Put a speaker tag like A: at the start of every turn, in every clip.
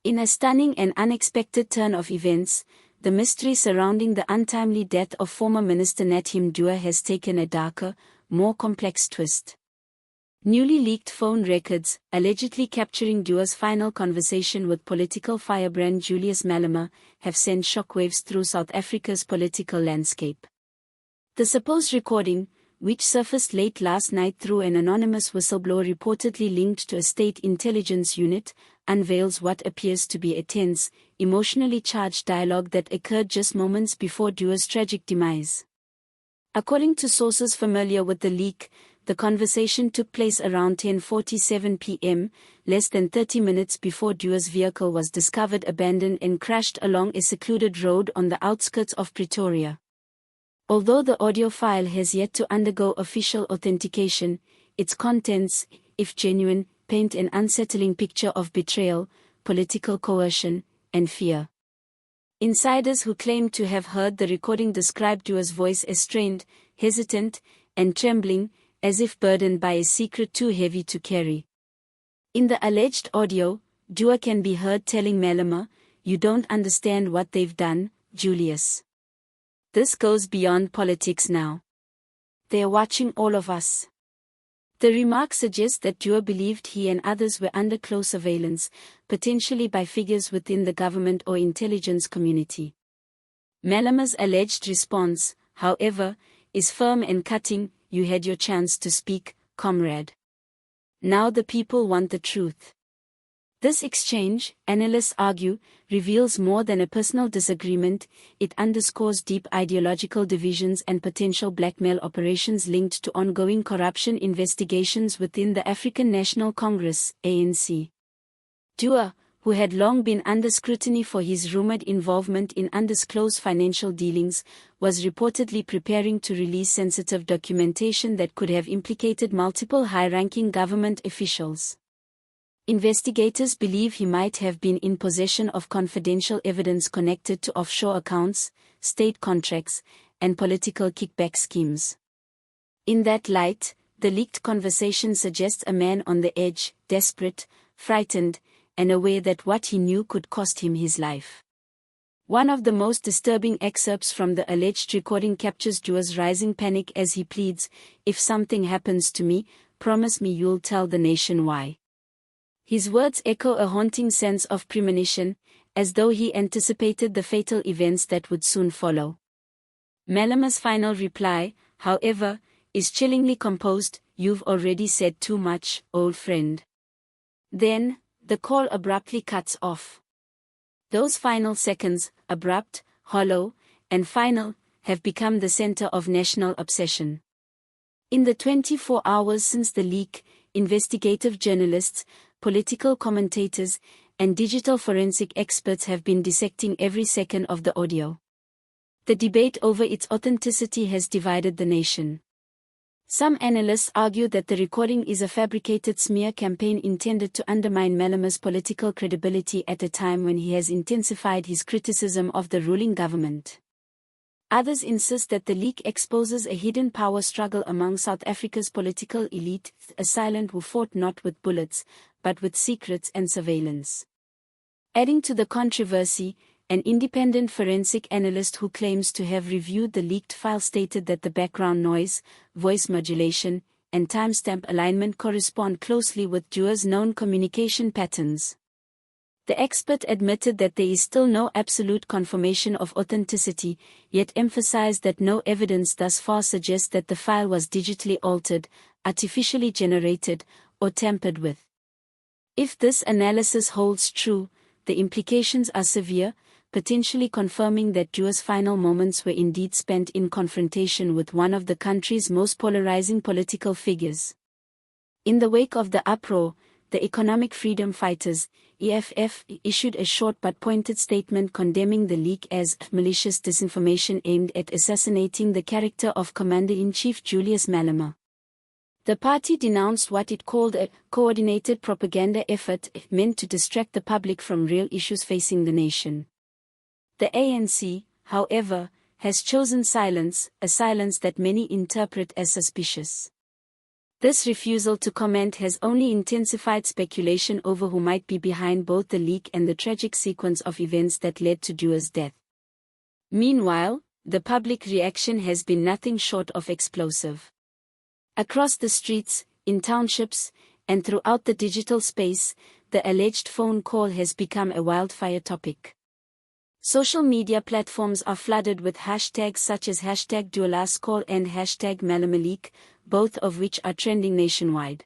A: In a stunning and unexpected turn of events, the mystery surrounding the untimely death of former Minister Mthethwa has taken a darker, more complex twist. Newly leaked phone records, allegedly capturing Dua's final conversation with political firebrand Julius Malema, have sent shockwaves through South Africa's political landscape. The supposed recording, which surfaced late last night through an anonymous whistleblower reportedly linked to a state intelligence unit, unveils what appears to be a tense, emotionally charged dialogue that occurred just moments before Dua's tragic demise. According to sources familiar with the leak, the conversation took place around 10:47 p.m., less than 30 minutes before Dua's vehicle was discovered abandoned and crashed along a secluded road on the outskirts of Pretoria. Although the audio file has yet to undergo official authentication, its contents, if genuine, paint an unsettling picture of betrayal, political coercion, and fear. Insiders who claim to have heard the recording described Dua's voice as strained, hesitant, and trembling, as if burdened by a secret too heavy to carry. In the alleged audio, Dua can be heard telling Malema, "You don't understand what they've done, Julius. This goes beyond politics now. They're watching all of us." The remark suggests that Dua believed he and others were under close surveillance, potentially by figures within the government or intelligence community. Malema's alleged response, however, is firm and cutting: "You had your chance to speak, comrade. Now the people want the truth." This exchange, analysts argue, reveals more than a personal disagreement. It underscores deep ideological divisions and potential blackmail operations linked to ongoing corruption investigations within the African National Congress, ANC. Dua, who had long been under scrutiny for his rumored involvement in undisclosed financial dealings, was reportedly preparing to release sensitive documentation that could have implicated multiple high-ranking government officials. Investigators believe he might have been in possession of confidential evidence connected to offshore accounts, state contracts, and political kickback schemes. In that light, the leaked conversation suggests a man on the edge, desperate, frightened, and aware that what he knew could cost him his life. One of the most disturbing excerpts from the alleged recording captures Dua's rising panic as he pleads, "If something happens to me, promise me you'll tell the nation why." His words echo a haunting sense of premonition, as though he anticipated the fatal events that would soon follow. Malema's final reply, however, is chillingly composed: "You've already said too much, old friend." Then, the call abruptly cuts off. Those final seconds, abrupt, hollow, and final, have become the center of national obsession. In the 24 hours since the leak, investigative journalists, political commentators, and digital forensic experts have been dissecting every second of the audio. The debate over its authenticity has divided the nation. Some analysts argue that the recording is a fabricated smear campaign intended to undermine Malema's political credibility at a time when he has intensified his criticism of the ruling government. Others insist that the leak exposes a hidden power struggle among South Africa's political elite, a silent who fought not with bullets, but with secrets and surveillance. Adding to the controversy, an independent forensic analyst who claims to have reviewed the leaked file stated that the background noise, voice modulation, and timestamp alignment correspond closely with Dua's known communication patterns. The expert admitted that there is still no absolute confirmation of authenticity, yet emphasized that no evidence thus far suggests that the file was digitally altered, artificially generated, or tampered with. If this analysis holds true, the implications are severe, potentially confirming that Dua's final moments were indeed spent in confrontation with one of the country's most polarizing political figures. In the wake of the uproar, the Economic Freedom Fighters, EFF, issued a short but pointed statement condemning the leak as malicious disinformation aimed at assassinating the character of Commander-in-Chief Julius Malema. The party denounced what it called a coordinated propaganda effort meant to distract the public from real issues facing the nation. The ANC, however, has chosen silence, a silence that many interpret as suspicious. This refusal to comment has only intensified speculation over who might be behind both the leak and the tragic sequence of events that led to Dua's death. Meanwhile, the public reaction has been nothing short of explosive. Across the streets, in townships, and throughout the digital space, the alleged phone call has become a wildfire topic. Social media platforms are flooded with hashtags such as #DuaLastCall and #MalemaLeak, both of which are trending nationwide.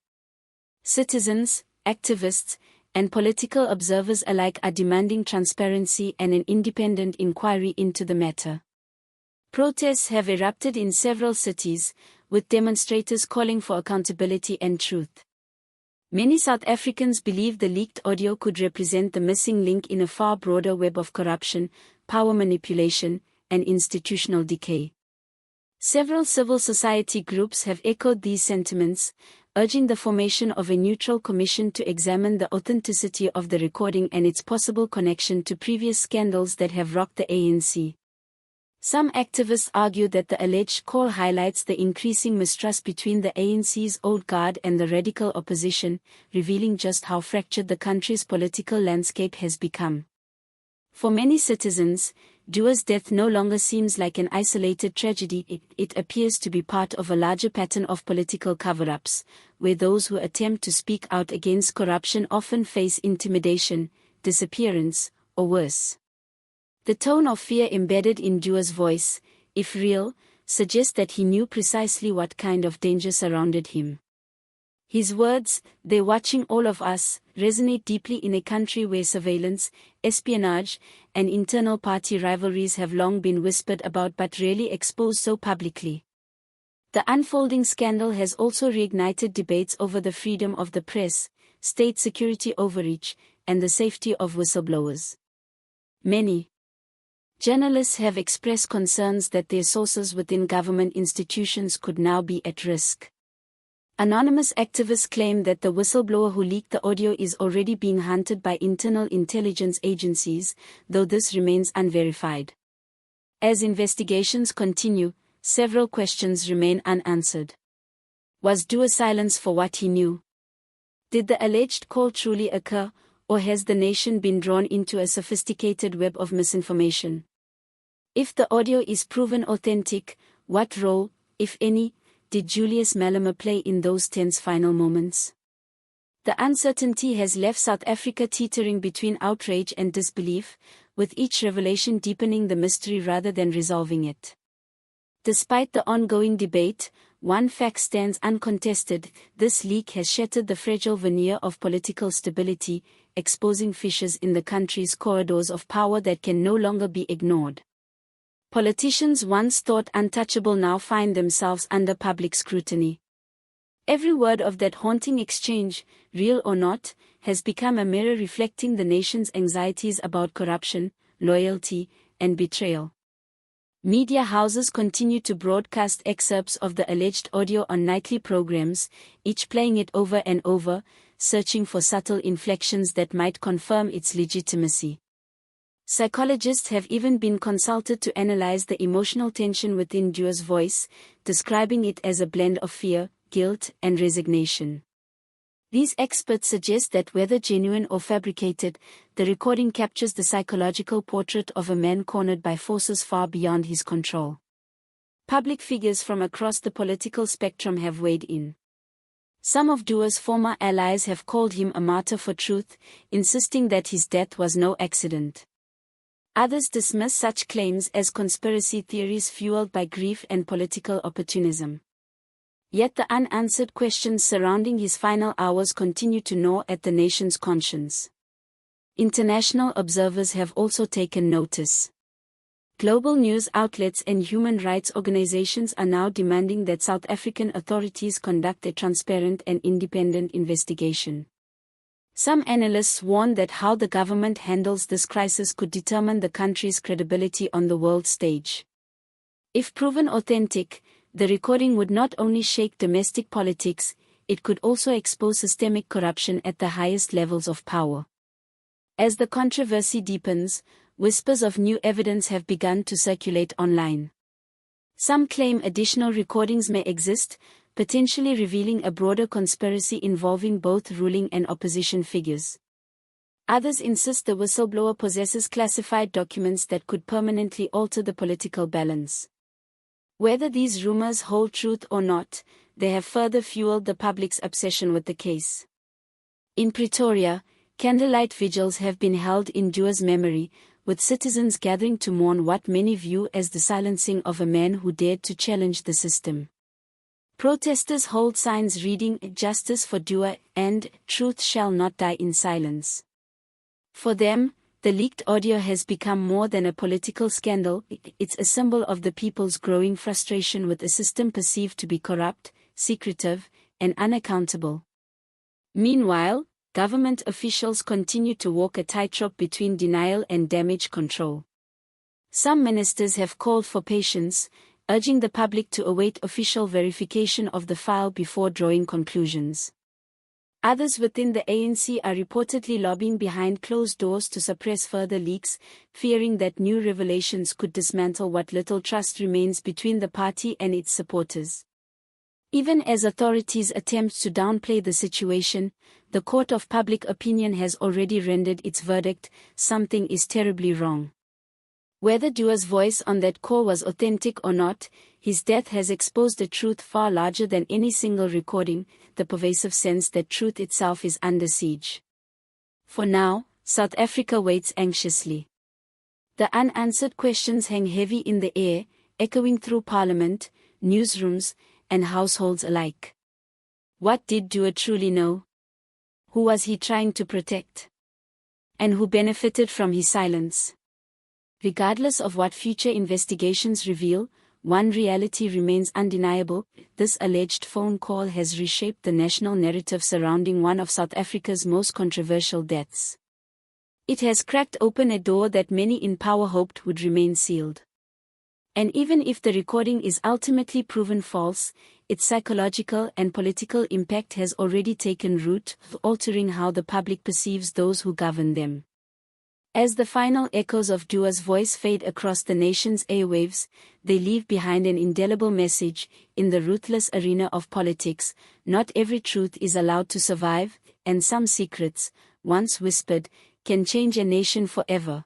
A: Citizens, activists, and political observers alike are demanding transparency and an independent inquiry into the matter. Protests have erupted in several cities, with demonstrators calling for accountability and truth. Many South Africans believe the leaked audio could represent the missing link in a far broader web of corruption, power manipulation, and institutional decay. Several civil society groups have echoed these sentiments, urging the formation of a neutral commission to examine the authenticity of the recording and its possible connection to previous scandals that have rocked the ANC. Some activists argue that the alleged call highlights the increasing mistrust between the ANC's old guard and the radical opposition, revealing just how fractured the country's political landscape has become. For many citizens, Dua's death no longer seems like an isolated tragedy. It appears to be part of a larger pattern of political cover-ups, where those who attempt to speak out against corruption often face intimidation, disappearance, or worse. The tone of fear embedded in Dua's voice, if real, suggests that he knew precisely what kind of danger surrounded him. His words, "They're watching all of us," resonate deeply in a country where surveillance, espionage, and internal party rivalries have long been whispered about but rarely exposed so publicly. The unfolding scandal has also reignited debates over the freedom of the press, state security overreach, and the safety of whistleblowers. Many journalists have expressed concerns that their sources within government institutions could now be at risk. Anonymous activists claim that the whistleblower who leaked the audio is already being hunted by internal intelligence agencies, though this remains unverified. As investigations continue, several questions remain unanswered. Was Dua silenced for what he knew? Did the alleged call truly occur, or has the nation been drawn into a sophisticated web of misinformation? If the audio is proven authentic, what role, if any, did Julius Malema play in those tense final moments? The uncertainty has left South Africa teetering between outrage and disbelief, with each revelation deepening the mystery rather than resolving it. Despite the ongoing debate, one fact stands uncontested: this leak has shattered the fragile veneer of political stability, exposing fissures in the country's corridors of power that can no longer be ignored. Politicians once thought untouchable now find themselves under public scrutiny. Every word of that haunting exchange, real or not, has become a mirror reflecting the nation's anxieties about corruption, loyalty, and betrayal. Media houses continue to broadcast excerpts of the alleged audio on nightly programs, each playing it over and over, searching for subtle inflections that might confirm its legitimacy. Psychologists have even been consulted to analyze the emotional tension within Dua's voice, describing it as a blend of fear, guilt, and resignation. These experts suggest that whether genuine or fabricated, the recording captures the psychological portrait of a man cornered by forces far beyond his control. Public figures from across the political spectrum have weighed in. Some of Dua's former allies have called him a martyr for truth, insisting that his death was no accident. Others dismiss such claims as conspiracy theories fueled by grief and political opportunism. Yet the unanswered questions surrounding his final hours continue to gnaw at the nation's conscience. International observers have also taken notice. Global news outlets and human rights organizations are now demanding that South African authorities conduct a transparent and independent investigation. Some analysts warn that how the government handles this crisis could determine the country's credibility on the world stage. If proven authentic, the recording would not only shake domestic politics, it could also expose systemic corruption at the highest levels of power. As the controversy deepens, whispers of new evidence have begun to circulate online. Some claim additional recordings may exist, potentially revealing a broader conspiracy involving both ruling and opposition figures. Others insist the whistleblower possesses classified documents that could permanently alter the political balance. Whether these rumors hold truth or not, they have further fueled the public's obsession with the case. In Pretoria, candlelight vigils have been held in Dua's memory, with citizens gathering to mourn what many view as the silencing of a man who dared to challenge the system. Protesters hold signs reading "Justice for Dua" and "Truth shall not die in silence." For them, the leaked audio has become more than a political scandal, it's a symbol of the people's growing frustration with a system perceived to be corrupt, secretive, and unaccountable. Meanwhile, government officials continue to walk a tightrope between denial and damage control. Some ministers have called for patience, urging the public to await official verification of the file before drawing conclusions. Others within the ANC are reportedly lobbying behind closed doors to suppress further leaks, fearing that new revelations could dismantle what little trust remains between the party and its supporters. Even as authorities attempt to downplay the situation, the court of public opinion has already rendered its verdict: something is terribly wrong. Whether Dua's voice on that call was authentic or not, his death has exposed a truth far larger than any single recording, the pervasive sense that truth itself is under siege. For now, South Africa waits anxiously. The unanswered questions hang heavy in the air, echoing through parliament, newsrooms, and households alike. What did Dua truly know? Who was he trying to protect? And who benefited from his silence? Regardless of what future investigations reveal, one reality remains undeniable: this alleged phone call has reshaped the national narrative surrounding one of South Africa's most controversial deaths. It has cracked open a door that many in power hoped would remain sealed. And even if the recording is ultimately proven false, its psychological and political impact has already taken root, altering how the public perceives those who govern them. As the final echoes of Dua's voice fade across the nation's airwaves, they leave behind an indelible message: in the ruthless arena of politics, not every truth is allowed to survive, and some secrets, once whispered, can change a nation forever.